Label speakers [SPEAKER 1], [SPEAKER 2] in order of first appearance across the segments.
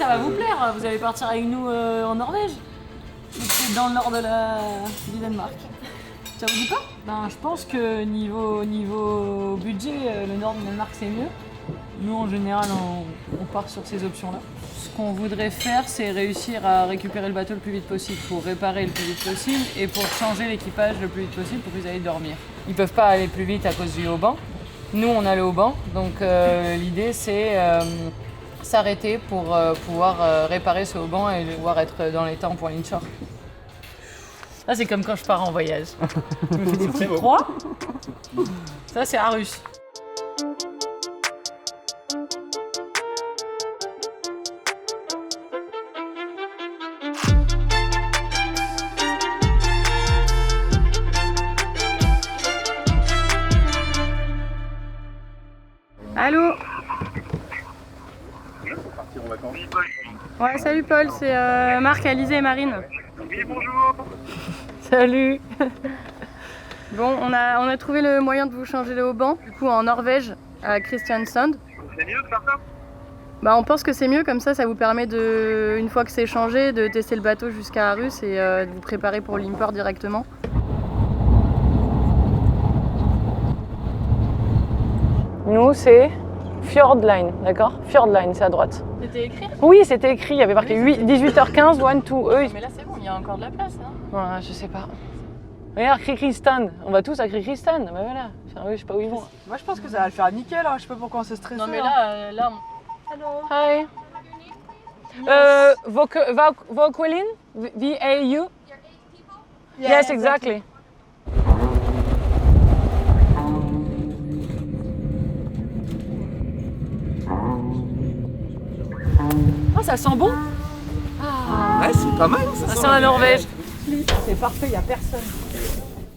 [SPEAKER 1] ça va vous plaire. Vous allez partir avec nous en Norvège. C'est dans le nord du Danemark. Ça vous dit pas? Ben, je pense que niveau budget, le nord du Danemark c'est mieux. Nous en général on part sur ces options-là. Ce qu'on voudrait faire, c'est réussir à récupérer le bateau le plus vite possible pour réparer le plus vite possible et pour changer l'équipage le plus vite possible pour qu'ils aillent dormir. Ils peuvent pas aller plus vite à cause du haubans. Nous on a le haubans, donc l'idée c'est s'arrêter pour pouvoir réparer ce haubans et pouvoir être dans les temps pour l'inshore. Ça c'est comme quand je pars en voyage. Je me fais des petites croix. Ça c'est Arus.
[SPEAKER 2] Allô?
[SPEAKER 3] Partir en vacances.
[SPEAKER 2] Ouais, salut Paul, c'est Marc, Alizé et Marine.
[SPEAKER 3] Oui, bonjour.
[SPEAKER 2] Salut. Bon, on a trouvé le moyen de vous changer le haubans, du coup en Norvège, à Kristiansand.
[SPEAKER 3] C'est mieux de faire ça?
[SPEAKER 2] Bah, on pense que c'est mieux, comme ça vous permet de, une fois que c'est changé, de tester le bateau jusqu'à Arus et de vous préparer pour l'import directement. Nous, c'est Fjordline, d'accord? Fjordline, c'est à droite.
[SPEAKER 1] C'était écrit?
[SPEAKER 2] Oui, c'était écrit, il y avait marqué 18h15, 1, 2, eux.
[SPEAKER 1] Mais là c'est bon, il y a encore de la place. Hein.
[SPEAKER 2] Ouais, je sais pas. Regarde, Kristiansand, on va tous à Kristiansand, bah voilà. Enfin, oui, je sais pas où ils vont.
[SPEAKER 4] Moi je pense que ça va le faire nickel, hein. Je sais pas pourquoi on s'est stressé.
[SPEAKER 1] Non mais
[SPEAKER 4] hein.
[SPEAKER 1] là
[SPEAKER 2] Hi. Vokulin? V-A-U? Yes, exactly.
[SPEAKER 1] Oh, ça sent bon.
[SPEAKER 4] Ouais, c'est pas mal.
[SPEAKER 1] Ça sent la Norvège.
[SPEAKER 4] C'est parfait, y a personne.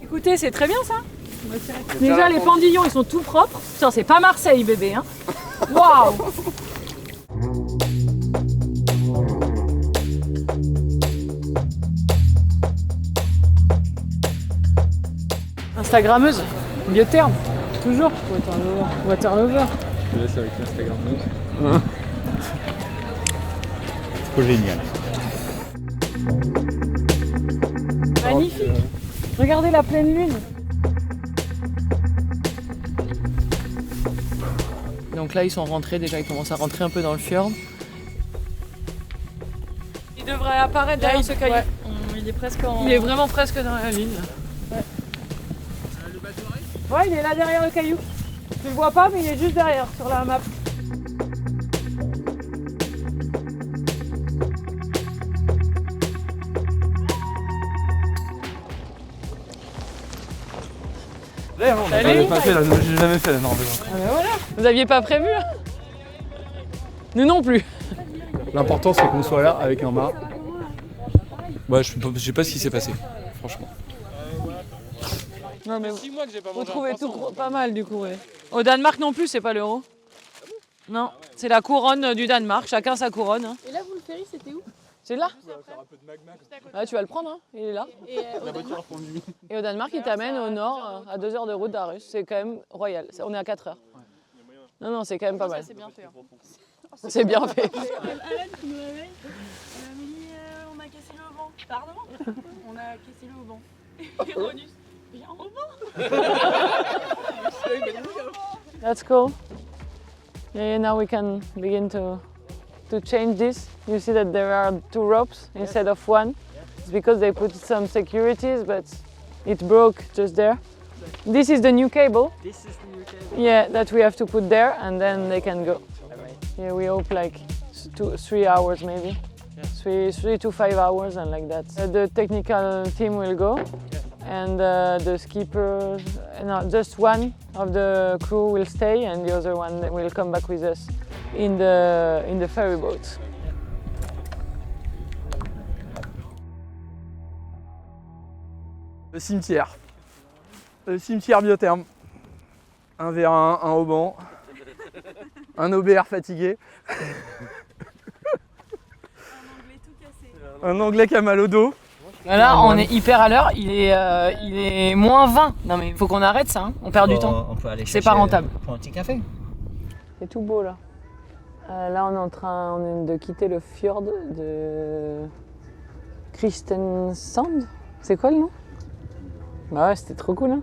[SPEAKER 1] Écoutez, c'est très bien ça. Déjà les pendillons ils sont tout propres. Putain, c'est pas Marseille bébé hein. Waouh. Instagrammeuse, milieu de terme, toujours. Waterlover.
[SPEAKER 3] Je te laisse avec l'Instagram. Trop génial.
[SPEAKER 1] Magnifique. Regardez la pleine lune. Donc là ils sont rentrés déjà, ils commencent à rentrer un peu dans le fjord. Il devrait apparaître derrière ce caillou.
[SPEAKER 2] Ouais. Il est presque en...
[SPEAKER 1] Il est vraiment presque dans la ligne.
[SPEAKER 2] Ouais.
[SPEAKER 1] Le bateau arrive ? Ouais, il est là derrière le caillou. Tu le vois pas, mais il est juste derrière sur la map.
[SPEAKER 3] J'ai jamais fait la Norvège.
[SPEAKER 1] Ah ben voilà. Vous aviez pas prévu hein? Nous non plus.
[SPEAKER 3] L'important c'est qu'on soit là avec un mât. Ouais, je sais pas ce qui s'est passé, franchement.
[SPEAKER 1] Non mais vous trouvez tout pas mal du coup. Ouais. Au Danemark non plus, c'est pas l'euro. Non, c'est la couronne du Danemark, chacun sa couronne. Hein.
[SPEAKER 2] Et là, vous, le ferry, c'était où?
[SPEAKER 1] C'est là. Ah, tu vas le prendre, hein. Il est là. Et au Danemark, il t'amène au nord, à 2 heures de route d'Arus. C'est quand même royal. On est à 4 heures. Non, non, c'est quand même pas mal.
[SPEAKER 2] C'est bien fait. Hein.
[SPEAKER 1] C'est bien fait.
[SPEAKER 2] Alan qui nous réveille. On a cassé le haubans. Pardon? On a cassé le haubans. Et Ronus, viens au haubans.
[SPEAKER 1] That's cool. Yeah, now we can begin to change this. You see that there are 2 ropes instead of 1. It's because they put some securities, but it broke just there. This is the new cable.
[SPEAKER 4] This is the new cable.
[SPEAKER 1] Yeah, that we have to put there and then they can go. Yeah, we hope like 3 hours maybe. 3 to 5 hours and like that. The technical team will go and the skipper, no, just one of the crew will stay and the other one will come back with us in the ferry boat.
[SPEAKER 4] Le cimetière. Le cimetière biotherme. Un vérin, un haubans. Un OBR fatigué. Un anglais qui a mal au dos.
[SPEAKER 1] Là, on est hyper à l'heure, il est moins 20. Non mais il faut qu'on arrête ça, hein. On perd du temps.
[SPEAKER 5] On peut aller
[SPEAKER 1] C'est pas rentable.
[SPEAKER 5] pour un petit café.
[SPEAKER 1] C'est tout beau là. Là, on est de quitter le fjord de Kristiansand. C'est quoi le nom? Bah ouais, c'était trop cool. Hein.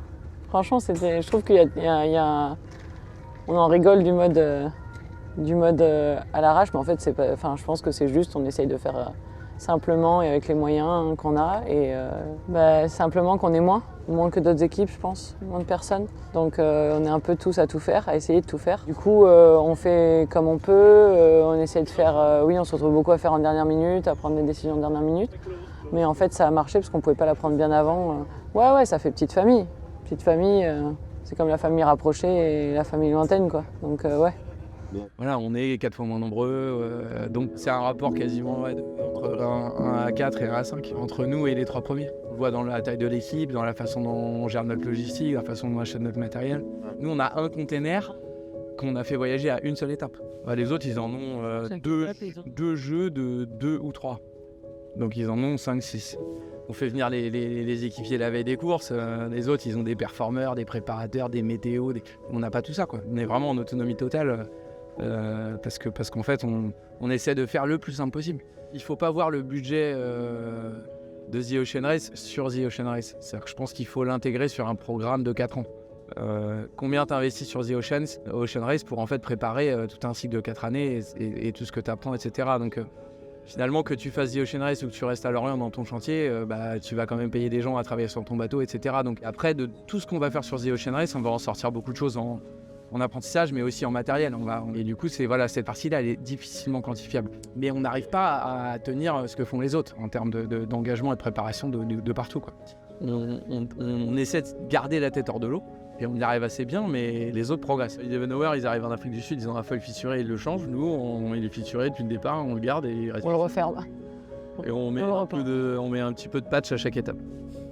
[SPEAKER 1] Franchement, je trouve qu'il y a... On en rigole du mode à l'arrache, mais en fait, je pense que c'est juste, on essaye de faire simplement et avec les moyens qu'on a. Et simplement qu'on est moins que d'autres équipes, je pense, moins de personnes. Donc on est un peu tous à tout faire, à essayer de tout faire. Du coup, on fait comme on peut, on essaie de faire... on se retrouve beaucoup à faire en dernière minute, à prendre des décisions en dernière minute. Mais en fait, ça a marché parce qu'on ne pouvait pas la prendre bien avant. Ouais, ça fait petite famille. Petite famille, c'est comme la famille rapprochée et la famille lointaine, quoi. Donc ouais.
[SPEAKER 3] Voilà, on est 4 fois moins nombreux, donc c'est un rapport quasiment entre 1 à 4 et 1 à 5, entre nous et les 3 premiers. On le voit dans la taille de l'équipe, dans la façon dont on gère notre logistique, la façon dont on achète notre matériel. Nous, on a un container qu'on a fait voyager à une seule étape. Les autres, ils en ont 2 jeux de 2 ou 3. Donc ils en ont 5, 6. On fait venir les équipiers la veille des courses. Les autres, ils ont des performeurs, des préparateurs, des météos. On n'a pas tout ça, quoi. On est vraiment en autonomie totale parce qu'en fait, on essaie de faire le plus simple possible. Il ne faut pas voir le budget de The Ocean Race sur The Ocean Race. C'est-à-dire que je pense qu'il faut l'intégrer sur un programme de 4 ans. Combien tu investis sur The Ocean Race pour en fait préparer tout un cycle de 4 années et tout ce que tu apprends, etc. Donc, finalement, que tu fasses The Ocean Race ou que tu restes à Lorient dans ton chantier, tu vas quand même payer des gens à travailler sur ton bateau, etc. Donc après, de tout ce qu'on va faire sur The Ocean Race, on va en sortir beaucoup de choses en apprentissage, mais aussi en matériel. Et du coup, cette partie-là, elle est difficilement quantifiable. Mais on n'arrive pas à tenir ce que font les autres en termes d'engagement et de préparation de partout, quoi. On essaie de garder la tête hors de l'eau. Et on y arrive assez bien, mais les autres progressent. Les Evenhower, ils arrivent en Afrique du Sud, ils ont un foil fissuré, ils le changent. Nous, il est fissuré depuis le départ, on le garde et il reste.
[SPEAKER 1] On le referme.
[SPEAKER 3] Et on met un petit peu de patch à chaque étape.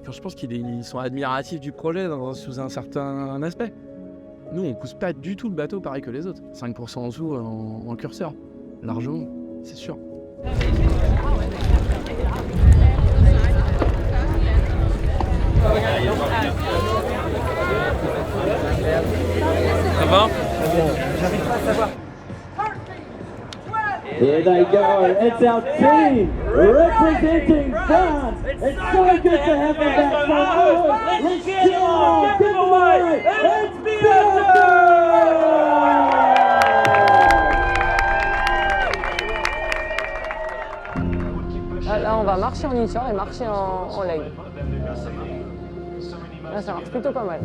[SPEAKER 3] Enfin, je pense qu'ils sont admiratifs du projet sous un certain aspect. Nous, on pousse pas du tout le bateau pareil que les autres. 5% en dessous en curseur. Largement, c'est sûr. Ça va?
[SPEAKER 5] J'arrive pas à savoir.
[SPEAKER 6] Here they go, it's our team representing France. It's so good to have them back for us. Let's get on, give away, it's Beata!
[SPEAKER 1] Là, on va marcher en inshore et marcher en leg. Là, ça marche plutôt pas mal.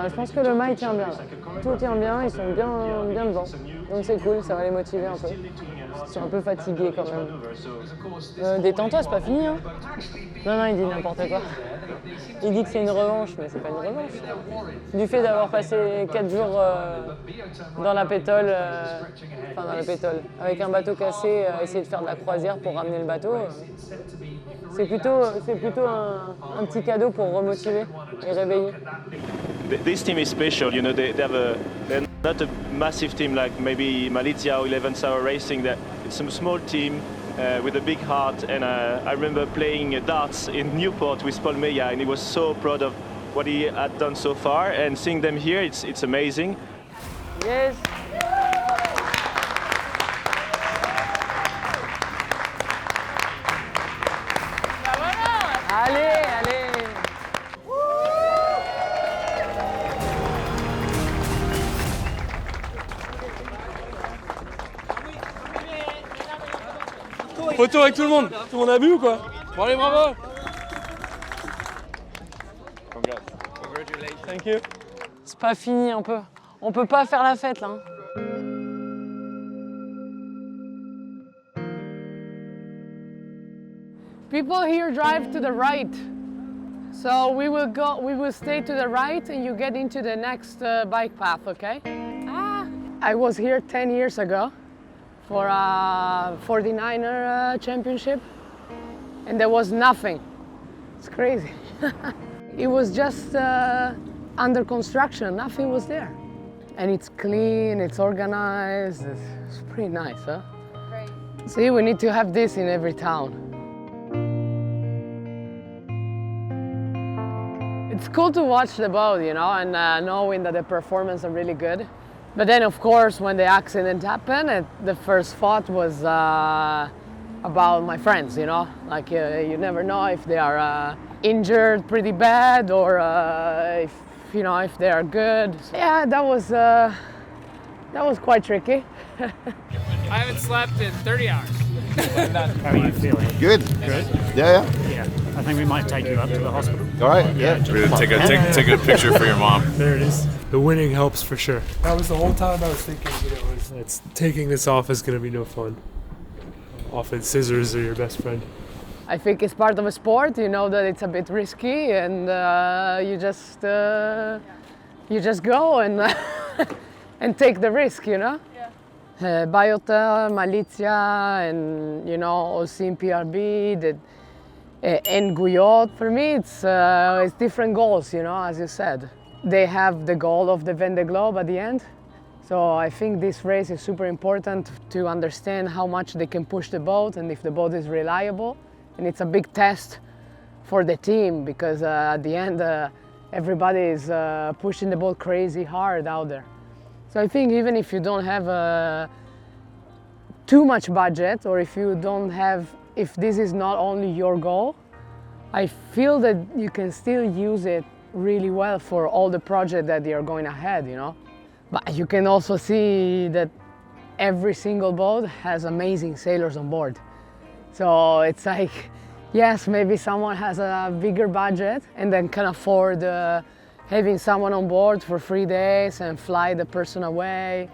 [SPEAKER 1] Je pense que le mât il tient bien. Tout tient bien, ils sont bien devant. Donc c'est cool, ça va les motiver un peu. Ils sont un peu fatigués quand même. Détends-toi, c'est pas fini. Hein. Non, il dit n'importe quoi. Il dit que c'est une revanche, mais c'est pas une revanche. Du fait d'avoir passé 4 jours dans la pétole, avec un bateau cassé, à essayer de faire de la croisière pour ramener le bateau, c'est plutôt un petit cadeau pour remotiver et réveiller.
[SPEAKER 7] This team is special, you know, they're not a massive team like maybe Malizia or 11 Hour Racing. It's a small team with a big heart, and I remember playing darts in Newport with Paul Meya, and he was so proud of what he had done so far, and seeing them here, it's amazing.
[SPEAKER 1] Yes. Allez.
[SPEAKER 3] Photo avec tout le monde. Tout le monde a bu ou quoi? Bon allez, bravo. Thank you.
[SPEAKER 1] C'est pas fini, on peut pas faire la fête là.
[SPEAKER 8] People here drive to the right. So we will stay to the right and you get into the next bike path, okay? I was here 10 years ago for a 49er championship and there was nothing. It's crazy. It was just under construction, nothing was there. And it's clean, it's organized, it's pretty nice, huh? Great. See, we need to have this in every town. it's cool to watch the boat, you know, and knowing that the performance are really good. But then, of course, when the accident happened, the first thought was about my friends, you know, like you never know if they are injured pretty bad or if you know if they are good. Yeah, that was quite tricky.
[SPEAKER 9] I haven't slept in 30 hours.
[SPEAKER 10] How are you feeling?
[SPEAKER 11] Good.
[SPEAKER 10] Good?
[SPEAKER 11] Yeah.
[SPEAKER 10] Yeah. I think we might take you up to the hospital.
[SPEAKER 11] All right. Yeah.
[SPEAKER 12] We're gonna take a picture for your mom.
[SPEAKER 13] There it is. The winning helps for sure. That was the whole time I was thinking, it's taking this off is gonna be no fun. Often scissors are your best friend.
[SPEAKER 8] I think it's part of a sport. You know that it's a bit risky, and you just go and and take the risk, you know. Biota, Malizia, and you know Holcim PRB, and Guyot. For me, it's different goals, you know, as you said. They have the goal of the Vendée Globe at the end. So I think this race is super important to understand how much they can push the boat and if the boat is reliable. And it's a big test for the team because at the end everybody is pushing the boat crazy hard out there. So I think even if you don't have too much budget or if this is not only your goal, I feel that you can still use it really well for all the projects that you're going ahead, you know. But you can also see that every single boat has amazing sailors on board. So it's like, yes, maybe someone has a bigger budget and then can afford having someone on board for 3 days and fly the person away.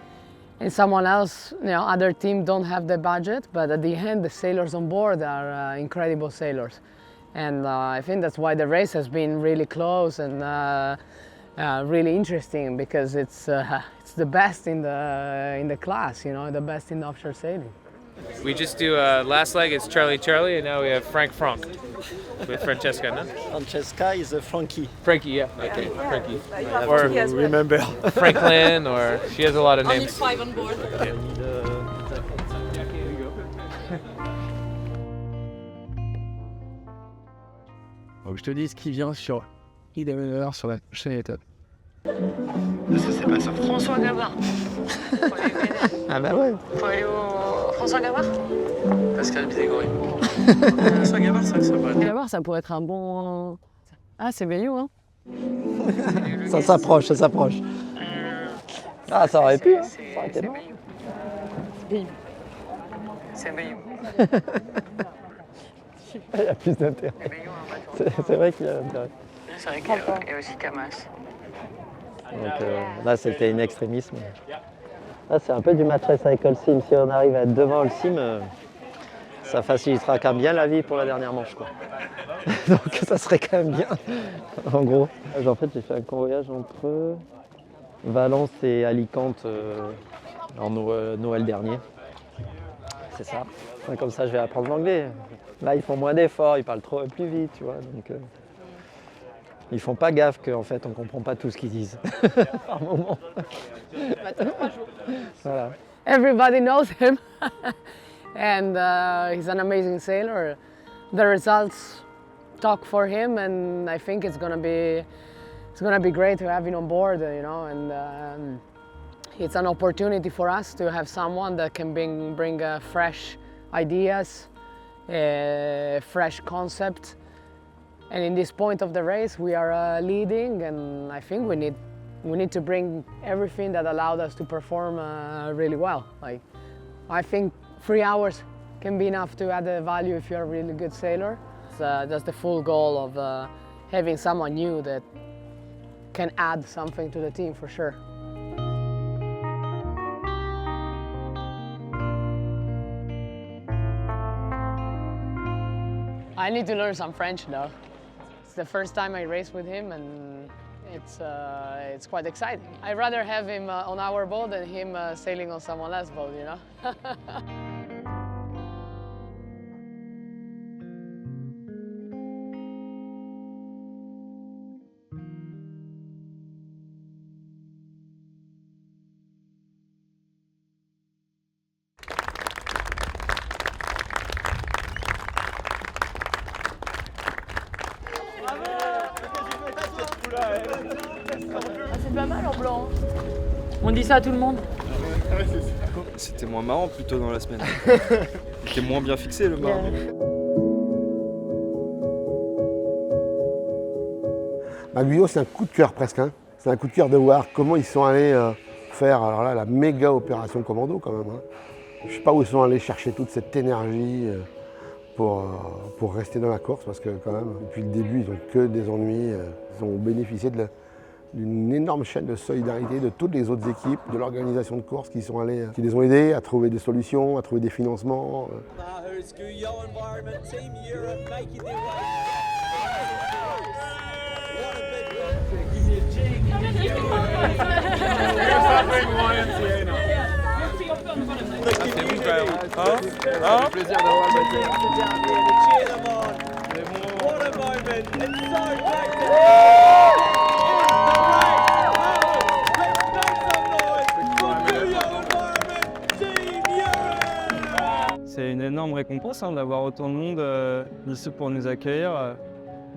[SPEAKER 8] And someone else, you know, other team don't have the budget, but at the end, the sailors on board are incredible sailors. And I think that's why the race has been really close and really interesting because it's the best in the class, you know, the best in offshore sailing.
[SPEAKER 9] We just do last leg is Charlie Charlie, and now we have Frank with Francesca, no?
[SPEAKER 5] Francesca is a Frankie.
[SPEAKER 9] Frankie, yeah. Okay, Frankie.
[SPEAKER 5] Or remember.
[SPEAKER 9] Franklin, or she has a lot of
[SPEAKER 2] Only
[SPEAKER 9] names.
[SPEAKER 2] 5 on board.
[SPEAKER 9] Yeah.
[SPEAKER 3] Donc je te dis ce qui vient sur Idemener sur la prochaine étape.
[SPEAKER 11] Ça c'est pas ça.
[SPEAKER 8] François Gabard.
[SPEAKER 5] Ah bah ouais.
[SPEAKER 8] Faut aller au François Gabard.
[SPEAKER 3] Pascal Bidégory.
[SPEAKER 5] François Gabard, ça pourrait être.
[SPEAKER 8] Gabard, ça pourrait être un bon. Ah, c'est Bayou, hein.
[SPEAKER 5] Ça s'approche, ça s'approche. Ah, ça aurait pu, hein. Ça aurait été bon.
[SPEAKER 8] C'est Bayou.
[SPEAKER 5] Il a plus d'intérêt. C'est vrai qu'il a l'intérêt.
[SPEAKER 8] C'est vrai qu'il y a aussi Camas.
[SPEAKER 5] Donc là, c'était in extremisme. Là, c'est un peu du match race avec Holcim. Si on arrive à être devant Holcim, ça facilitera quand même bien la vie pour la dernière manche, quoi. Donc ça serait quand même bien, en gros. En fait, j'ai fait un convoyage entre Valence et Alicante en Noël dernier. C'est ça. Comme ça, je vais apprendre l'anglais. Là, ils font moins d'efforts, ils parlent plus vite, tu vois. Donc, ils font pas gaffe qu'en fait, on comprend pas tout ce qu'ils disent par moment. Voilà.
[SPEAKER 8] Everybody knows him, and he's an amazing sailor. The results talk for him, and I think it's gonna be great to have him on board, you know. And it's an opportunity for us to have someone that can bring fresh ideas, fresh concept. And in this point of the race, we are leading, and I think we need to bring everything that allowed us to perform really well. Like, I think 3 hours can be enough to add a value if you're a really good sailor. That's the full goal of having someone new that can add something to the team for sure. I need to learn some French though. It's the first time I race with him, and it's quite exciting. I'd rather have him on our boat than him sailing on someone else's boat, you know?
[SPEAKER 2] Bravo!
[SPEAKER 1] On dit ça à tout le monde.
[SPEAKER 14] C'était moins marrant plutôt dans la semaine. C'était moins bien fixé le marrant.
[SPEAKER 15] Guyot, c'est un coup de cœur presque. Hein. C'est un coup de cœur de voir comment ils sont allés faire alors là, la méga opération commando quand même. Hein. Je ne sais pas où ils sont allés chercher toute cette énergie pour rester dans la course parce que quand même, depuis le début, ils n'ont que des ennuis. Ils ont bénéficié d'une énorme chaîne de solidarité de toutes les autres équipes, de l'organisation de course qui les ont aidés à trouver des solutions, à trouver des financements.
[SPEAKER 16] C'est une énorme récompense d'avoir autant de monde ici pour nous accueillir.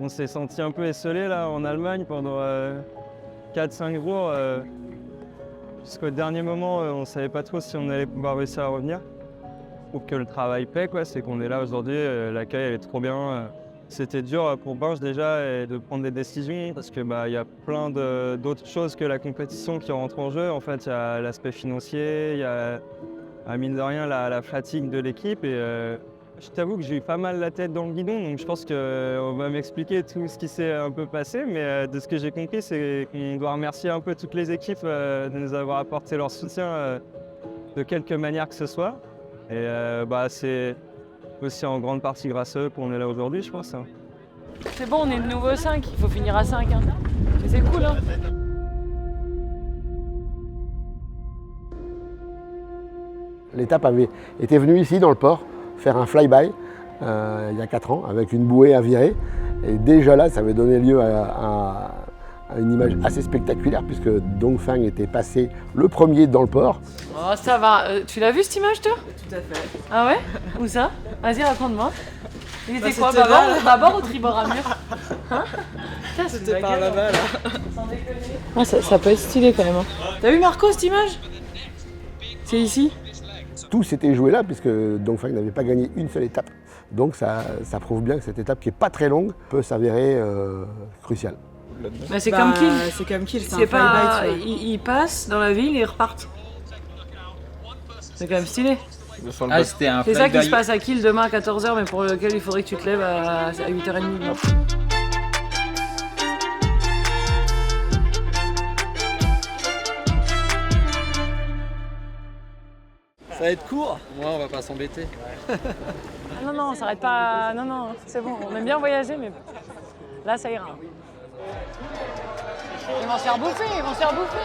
[SPEAKER 16] On s'est senti un peu esselé là en Allemagne pendant 4-5 jours. Jusqu'au dernier moment, on ne savait pas trop si on allait pouvoir réussir à revenir. Je trouve que le travail paie, c'est qu'on est là aujourd'hui, l'accueil elle est trop bien. C'était dur pour Binge déjà de prendre des décisions parce qu'il y a plein d'autres choses que la compétition qui rentrent en jeu. En fait, il y a l'aspect financier, il y a mine de rien la fatigue de l'équipe. Et je t'avoue que j'ai eu pas mal la tête dans le guidon, donc je pense qu'on va m'expliquer tout ce qui s'est un peu passé. Mais de ce que j'ai compris, c'est qu'on doit remercier un peu toutes les équipes de nous avoir apporté leur soutien de quelque manière que ce soit. Et c'est aussi en grande partie grâce à eux qu'on est là aujourd'hui, je pense.
[SPEAKER 1] C'est bon, on est de nouveau 5, il faut finir à 5. Hein. Mais c'est cool, hein.
[SPEAKER 15] L'étape était venue ici dans le port faire un fly-by il y a 4 ans avec une bouée à virer. Et déjà là, ça avait donné lieu à une image assez spectaculaire puisque Dongfeng était passé le premier dans le port.
[SPEAKER 1] Oh, ça va. Tu l'as vu cette image, toi?
[SPEAKER 2] Tout à fait.
[SPEAKER 1] Ah ouais? Où ça? Vas-y, raconte-moi. Il était quoi,
[SPEAKER 2] c'était
[SPEAKER 1] bâbord ou tribord à mur? Hein?
[SPEAKER 2] C'était par là-bas, là.
[SPEAKER 1] Sans déconner. Ah, ça peut être stylé quand même. Hein. T'as vu Marco cette image? C'est ici?
[SPEAKER 15] Tout s'était joué là puisque Dongfeng n'avait pas gagné une seule étape. Donc ça prouve bien que cette étape qui n'est pas très longue peut s'avérer cruciale.
[SPEAKER 1] Bah, c'est comme Kiel.
[SPEAKER 2] C'est comme Kiel,
[SPEAKER 1] c'est pas. Ils passent dans la ville et ils repartent. C'est quand même stylé.
[SPEAKER 17] Ah, c'était un
[SPEAKER 1] c'est ça qui se passe à Kiel demain à 14h, mais pour lequel il faudrait que tu te lèves à 8h30.
[SPEAKER 14] Ça va être court. Moi, on va pas s'embêter.
[SPEAKER 1] Non, non, on s'arrête pas. Non, non, c'est bon. On aime bien voyager, mais là, ça ira. Ils vont se faire bouffer, ils vont se faire bouffer.